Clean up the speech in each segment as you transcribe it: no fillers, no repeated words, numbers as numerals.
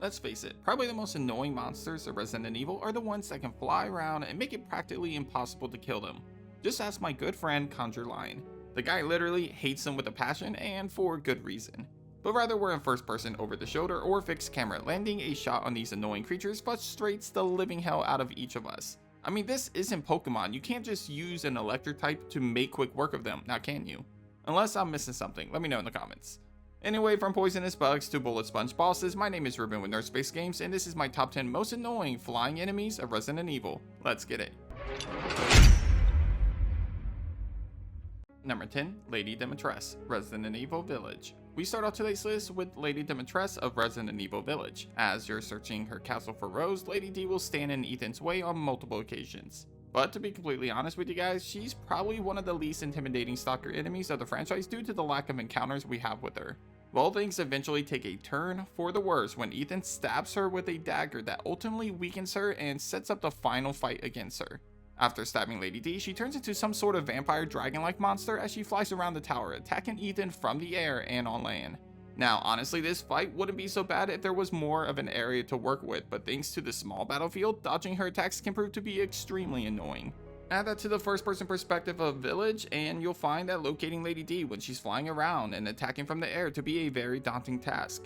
Let's face it, probably the most annoying monsters of Resident Evil are the ones that can fly around and make it practically impossible to kill them. Just ask my good friend Conjure Lion. The guy literally hates them with a passion, and for good reason. But rather we're in first person over the shoulder or fixed camera, landing a shot on these annoying creatures frustrates the living hell out of each of us. I mean, this isn't Pokemon, you can't just use an electric type to make quick work of them, now can you? Unless I'm missing something, let me know in the comments. Anyway, from poisonous bugs to bullet sponge bosses, my name is Ruben with Nerdspace Games, and this is my top 10 most annoying flying enemies of Resident Evil. Let's get it. Number 10, Lady Dimitrescu, Resident Evil Village. We start off today's list with Lady Dimitrescu of Resident Evil Village. As you're searching her castle for Rose, Lady D will stand in Ethan's way on multiple occasions. But to be completely honest with you guys, she's probably one of the least intimidating stalker enemies of the franchise due to the lack of encounters we have with her. Well, things eventually take a turn for the worse when Ethan stabs her with a dagger that ultimately weakens her and sets up the final fight against her. After stabbing Lady D, she turns into some sort of vampire dragon-like monster as she flies around the tower, attacking Ethan from the air and on land. Now, honestly, this fight wouldn't be so bad if there was more of an area to work with, but thanks to the small battlefield, dodging her attacks can prove to be extremely annoying. Add that to the first-person perspective of Village, and you'll find that locating Lady D when she's flying around and attacking from the air to be a very daunting task.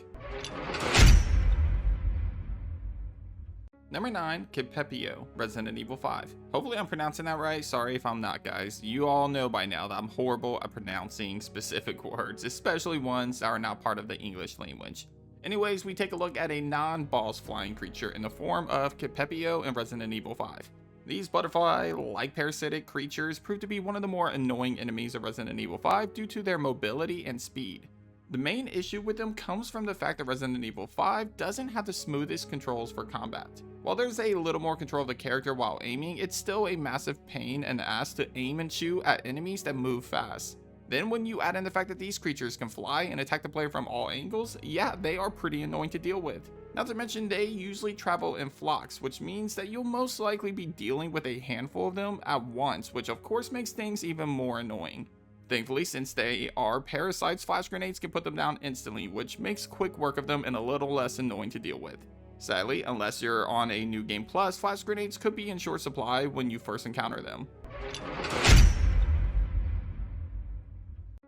Number 9, Kipepeo, Resident Evil 5. Hopefully I'm pronouncing that right, sorry if I'm not guys. You all know by now that I'm horrible at pronouncing specific words, especially ones that are not part of the English language. Anyways, we take a look at a non-boss flying creature in the form of Kipepeo in Resident Evil 5. These butterfly-like parasitic creatures prove to be one of the more annoying enemies of Resident Evil 5 due to their mobility and speed. The main issue with them comes from the fact that Resident Evil 5 doesn't have the smoothest controls for combat. While there's a little more control of the character while aiming, it's still a massive pain in the ass to aim and shoot at enemies that move fast. Then when you add in the fact that these creatures can fly and attack the player from all angles, yeah, they are pretty annoying to deal with. Not to mention they usually travel in flocks, which means that you'll most likely be dealing with a handful of them at once, which of course makes things even more annoying. Thankfully, since they are parasites, flash grenades can put them down instantly, which makes quick work of them and a little less annoying to deal with. Sadly, unless you're on a New Game Plus, flash grenades could be in short supply when you first encounter them.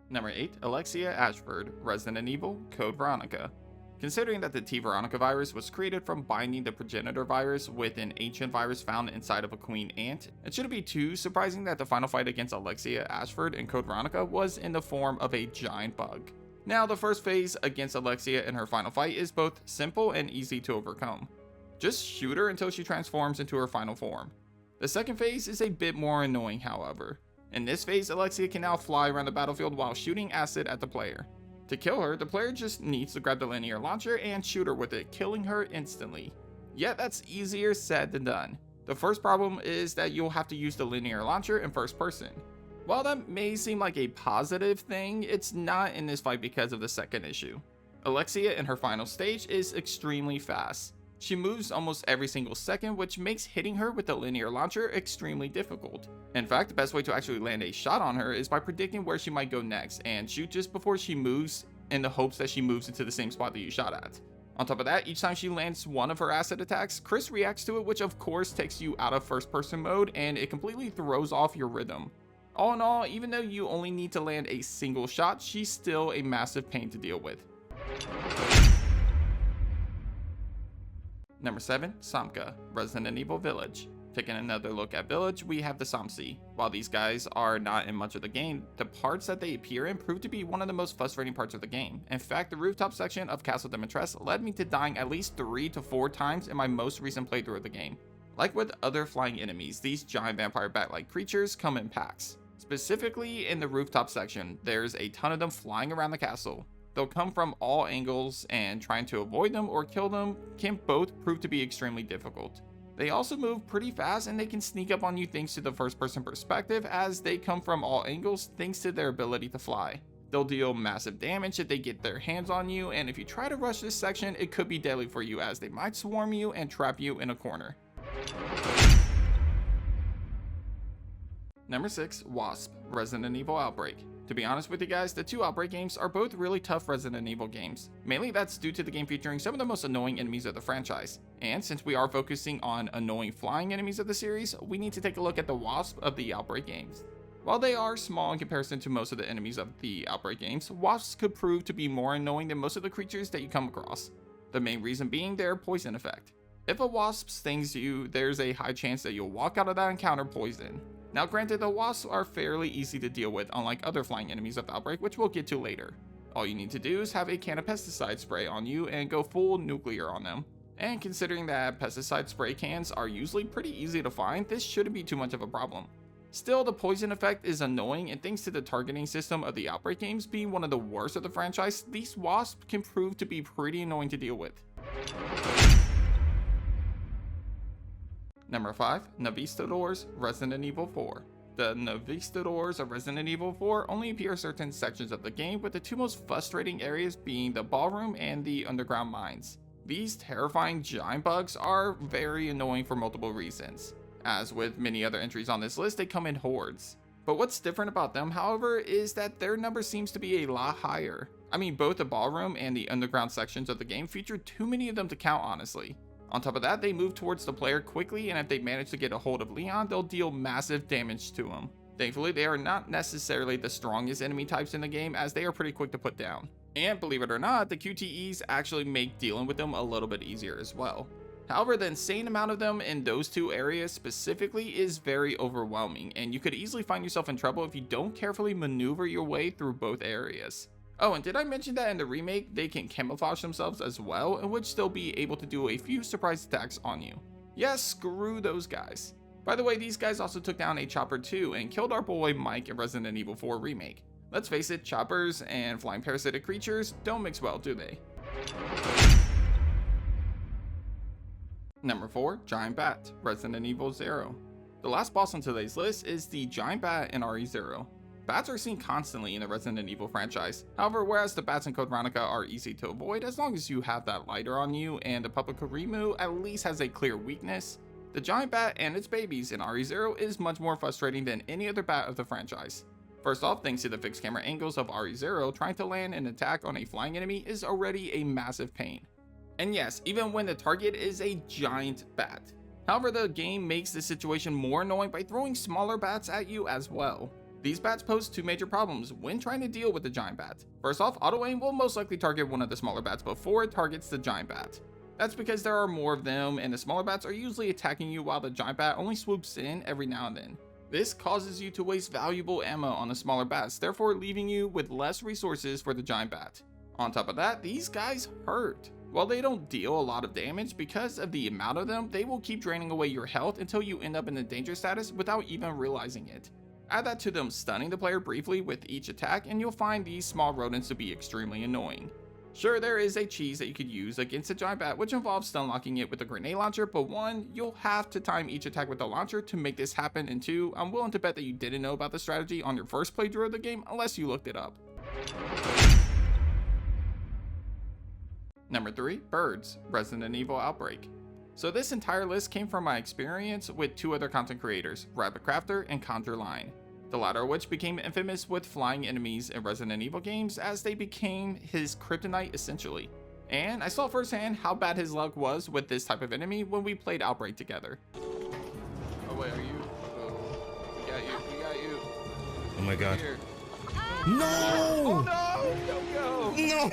Number 8, Alexia Ashford, Resident Evil, Code Veronica. Considering that the T Veronica virus was created from binding the progenitor virus with an ancient virus found inside of a queen ant, it shouldn't be too surprising that the final fight against Alexia Ashford in Code Veronica was in the form of a giant bug. Now, the first phase against Alexia in her final fight is both simple and easy to overcome. Just shoot her until she transforms into her final form. The second phase is a bit more annoying, however. In this phase, Alexia can now fly around the battlefield while shooting acid at the player. To kill her, the player just needs to grab the linear launcher and shoot her with it, killing her instantly. Yet that's easier said than done. The first problem is that you'll have to use the linear launcher in first person. While that may seem like a positive thing, it's not in this fight because of the second issue. Alexia in her final stage is extremely fast. She moves almost every single second, which makes hitting her with the linear launcher extremely difficult. In fact, the best way to actually land a shot on her is by predicting where she might go next and shoot just before she moves in the hopes that she moves into the same spot that you shot at. On top of that, each time she lands one of her acid attacks, Chris reacts to it, which of course takes you out of first person mode and it completely throws off your rhythm. All in all, even though you only need to land a single shot, she's still a massive pain to deal with. Number 7, Samca, Resident Evil Village. Taking another look at Village, we have the Samca. While these guys are not in much of the game, the parts that they appear in prove to be one of the most frustrating parts of the game. In fact, the rooftop section of Castle Dimitrescu led me to dying at least 3 to 4 times in my most recent playthrough of the game. Like with other flying enemies, these giant vampire bat-like creatures come in packs. Specifically in the rooftop section, there's a ton of them flying around the castle. They'll come from all angles, and trying to avoid them or kill them can both prove to be extremely difficult. They also move pretty fast and they can sneak up on you thanks to the first person perspective, as they come from all angles thanks to their ability to fly. They'll deal massive damage if they get their hands on you, and if you try to rush this section, it could be deadly for you as they might swarm you and trap you in a corner. Number 6, Wasp, Resident Evil Outbreak. To be honest with you guys, the two Outbreak games are both really tough Resident Evil games. Mainly that's due to the game featuring some of the most annoying enemies of the franchise. And since we are focusing on annoying flying enemies of the series, we need to take a look at the Wasp of the Outbreak games. While they are small in comparison to most of the enemies of the Outbreak games, Wasps could prove to be more annoying than most of the creatures that you come across. The main reason being their poison effect. If a wasp stings you, there's a high chance that you'll walk out of that encounter poisoned. Now granted, the wasps are fairly easy to deal with, unlike other flying enemies of Outbreak, which we'll get to later. All you need to do is have a can of pesticide spray on you and go full nuclear on them. And considering that pesticide spray cans are usually pretty easy to find, this shouldn't be too much of a problem. Still, the poison effect is annoying, and thanks to the targeting system of the Outbreak games being one of the worst of the franchise, these wasps can prove to be pretty annoying to deal with. Number 5, Novistadors, Resident Evil 4. The Novistadors of Resident Evil 4 only appear in certain sections of the game, with the two most frustrating areas being the ballroom and the underground mines. These terrifying giant bugs are very annoying for multiple reasons. As with many other entries on this list, they come in hordes. But what's different about them, however, is that their number seems to be a lot higher. I mean, both the ballroom and the underground sections of the game feature too many of them to count, honestly. On top of that, they move towards the player quickly, and if they manage to get a hold of Leon, they'll deal massive damage to him. Thankfully, they are not necessarily the strongest enemy types in the game, as they are pretty quick to put down. And believe it or not, the QTEs actually make dealing with them a little bit easier as well. However, the insane amount of them in those two areas specifically is very overwhelming, and you could easily find yourself in trouble if you don't carefully maneuver your way through both areas. Oh, and did I mention that in the remake, they can camouflage themselves as well, in which they'll be able to do a few surprise attacks on you. Yes, screw those guys. By the way, these guys also took down a chopper too, and killed our boy Mike in Resident Evil 4 Remake. Let's face it, choppers and flying parasitic creatures don't mix well, do they? Number 4, Giant Bat, Resident Evil 0. The last boss on today's list is the Giant Bat in RE0. Bats are seen constantly in the Resident Evil franchise. However, whereas the bats in Code Veronica are easy to avoid as long as you have that lighter on you and the Puppet Kurimu at least has a clear weakness, the Giant Bat and its babies in RE0 is much more frustrating than any other bat of the franchise. First off, thanks to the fixed camera angles of RE0, trying to land an attack on a flying enemy is already a massive pain. And yes, even when the target is a giant bat. However, the game makes this situation more annoying by throwing smaller bats at you as well. These bats pose two major problems when trying to deal with the giant bat. First off, auto aim will most likely target one of the smaller bats before it targets the giant bat. That's because there are more of them and the smaller bats are usually attacking you while the giant bat only swoops in every now and then. This causes you to waste valuable ammo on the smaller bats, therefore leaving you with less resources for the giant bat. On top of that, these guys hurt. While they don't deal a lot of damage, because of the amount of them, they will keep draining away your health until you end up in a danger status without even realizing it. Add that to them stunning the player briefly with each attack and you'll find these small rodents to be extremely annoying. Sure, there is a cheese that you could use against a giant bat, which involves stun locking it with a grenade launcher, but 1, you'll have to time each attack with the launcher to make this happen, and 2, I'm willing to bet that you didn't know about the strategy on your first playthrough of the game unless you looked it up. Number 3, Birds, Resident Evil Outbreak. So this entire list came from my experience with two other content creators, Rabbit Crafter and Conjure Line. The latter of which became infamous with flying enemies in Resident Evil games as they became his kryptonite essentially. And I saw firsthand how bad his luck was with this type of enemy when we played Outbreak together. Oh wait, are you? Oh, we got you. Oh my god. Here. No! Oh no! Yo, go!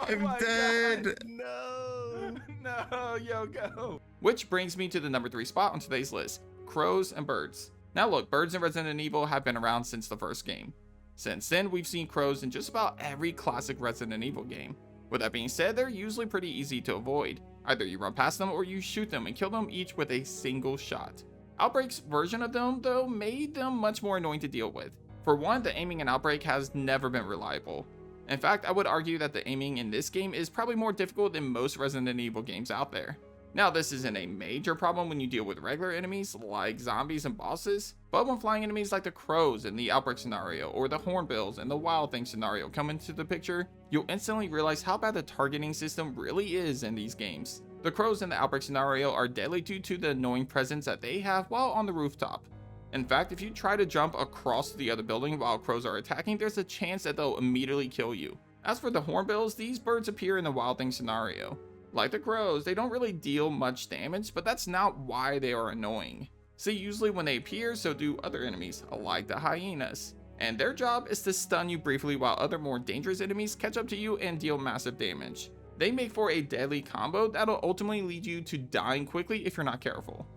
I'm dead! God. No, yo, go! Which brings me to the number 3 spot on today's list, crows and birds. Now look, birds in Resident Evil have been around since the first game. Since then, we've seen crows in just about every classic Resident Evil game. With that being said, they're usually pretty easy to avoid. Either you run past them or you shoot them and kill them each with a single shot. Outbreak's version of them, though, made them much more annoying to deal with. For one, the aiming in Outbreak has never been reliable. In fact, I would argue that the aiming in this game is probably more difficult than most Resident Evil games out there. Now, this isn't a major problem when you deal with regular enemies like zombies and bosses, but when flying enemies like the crows in the Outbreak scenario or the hornbills in the Wild Thing scenario come into the picture, you'll instantly realize how bad the targeting system really is in these games. The crows in the Outbreak scenario are deadly due to the annoying presence that they have while on the rooftop. In fact, if you try to jump across the other building while crows are attacking, there's a chance that they'll immediately kill you. As for the hornbills, these birds appear in the Wild Thing scenario. Like the crows, they don't really deal much damage, but that's not why they are annoying. See, usually when they appear, so do other enemies, like the hyenas. And their job is to stun you briefly while other more dangerous enemies catch up to you and deal massive damage. They make for a deadly combo that'll ultimately lead you to dying quickly if you're not careful.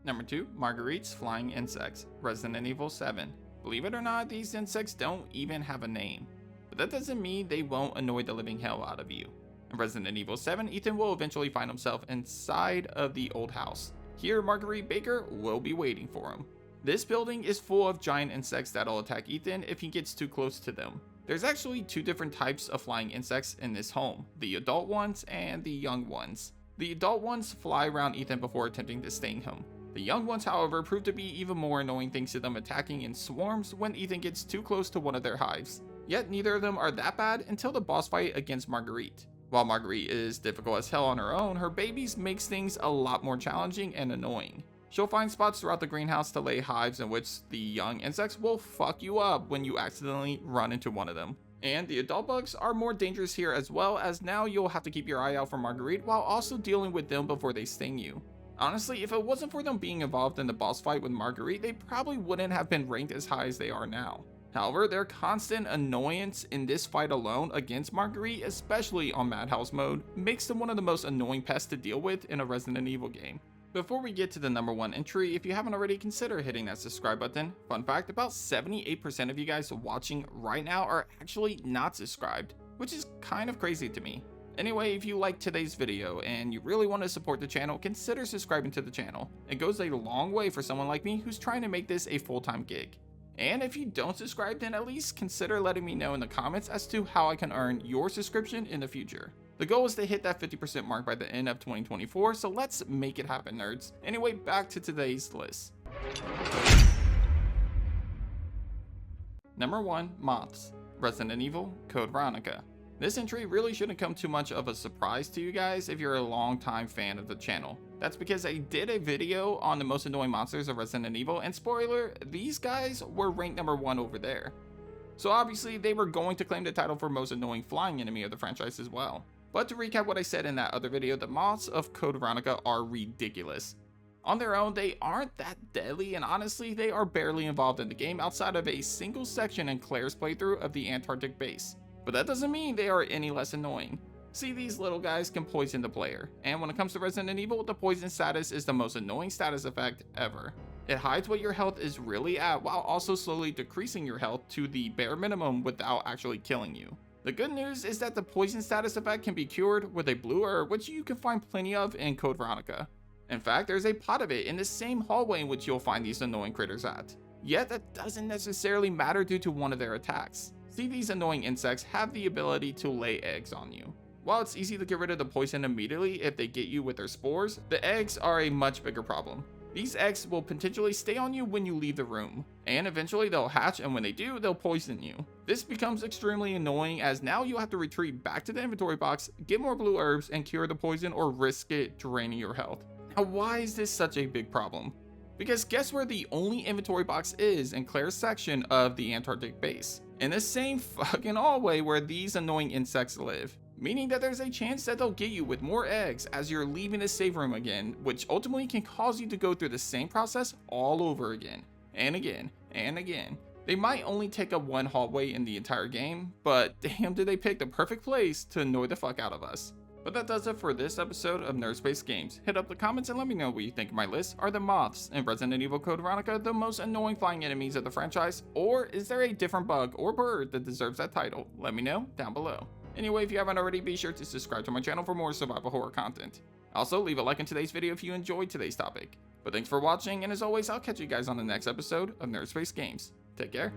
Number 2, Marguerite's Flying Insects, Resident Evil 7. Believe it or not, these insects don't even have a name. But that doesn't mean they won't annoy the living hell out of you. In Resident Evil 7, Ethan will eventually find himself inside of the old house. Here, Marguerite Baker will be waiting for him. This building is full of giant insects that'll attack Ethan if he gets too close to them. There's actually 2 different types of flying insects in this home, the adult ones and the young ones. The adult ones fly around Ethan before attempting to sting him. The young ones, however, prove to be even more annoying thanks to them attacking in swarms when Ethan gets too close to one of their hives. Yet neither of them are that bad until the boss fight against Marguerite. While Marguerite is difficult as hell on her own, her babies makes things a lot more challenging and annoying. She'll find spots throughout the greenhouse to lay hives in which the young insects will fuck you up when you accidentally run into one of them. And the adult bugs are more dangerous here as well, as now you'll have to keep your eye out for Marguerite while also dealing with them before they sting you. Honestly, if it wasn't for them being involved in the boss fight with Marguerite, they probably wouldn't have been ranked as high as they are now. However, their constant annoyance in this fight alone against Marguerite, especially on Madhouse mode, makes them one of the most annoying pests to deal with in a Resident Evil game. Before we get to the number 1 entry, if you haven't already, consider hitting that subscribe button. Fun fact, about 78% of you guys watching right now are actually not subscribed, which is kind of crazy to me. Anyway, if you liked today's video and you really want to support the channel, consider subscribing to the channel. It goes a long way for someone like me who's trying to make this a full-time gig. And if you don't subscribe, then at least consider letting me know in the comments as to how I can earn your subscription in the future. The goal is to hit that 50% mark by the end of 2024, so let's make it happen, nerds. Anyway, back to today's list. Number 1, Moths, Resident Evil Code Veronica. This entry really shouldn't come too much of a surprise to you guys if you're a long-time fan of the channel. That's because I did a video on the most annoying monsters of Resident Evil, and spoiler, these guys were ranked number 1 over there. So obviously they were going to claim the title for most annoying flying enemy of the franchise as well. But to recap what I said in that other video, the moths of Code Veronica are ridiculous. On their own, they aren't that deadly, and honestly, they are barely involved in the game outside of a single section in Claire's playthrough of the Antarctic base. But that doesn't mean they are any less annoying. See, these little guys can poison the player, and when it comes to Resident Evil, the poison status is the most annoying status effect ever. It hides what your health is really at while also slowly decreasing your health to the bare minimum without actually killing you. The good news is that the poison status effect can be cured with a blue herb, which you can find plenty of in Code Veronica. In fact, there's a pot of it in the same hallway in which you'll find these annoying critters at. Yet that doesn't necessarily matter due to one of their attacks. See, these annoying insects have the ability to lay eggs on you. While it's easy to get rid of the poison immediately if they get you with their spores, the eggs are a much bigger problem. These eggs will potentially stay on you when you leave the room, and eventually they'll hatch, and when they do, they'll poison you. This becomes extremely annoying as now you have to retreat back to the inventory box, get more blue herbs, and cure the poison or risk it draining your health. Now, why is this such a big problem? Because guess where the only inventory box is in Claire's section of the Antarctic base? In the same fucking hallway where these annoying insects live. Meaning that there's a chance that they'll get you with more eggs as you're leaving the save room again, which ultimately can cause you to go through the same process all over again, and again, and again. They might only take up one hallway in the entire game, but damn did they pick the perfect place to annoy the fuck out of us. But that does it for this episode of Nerd Space Games. Hit up the comments and let me know what you think of my list. Are the moths in Resident Evil Code Veronica the most annoying flying enemies of the franchise, or is there a different bug or bird that deserves that title? Let me know down below. Anyway, if you haven't already, be sure to subscribe to my channel for more survival horror content. Also, leave a like in today's video if you enjoyed today's topic. But thanks for watching, and as always, I'll catch you guys on the next episode of Nerd Space Games. Take care.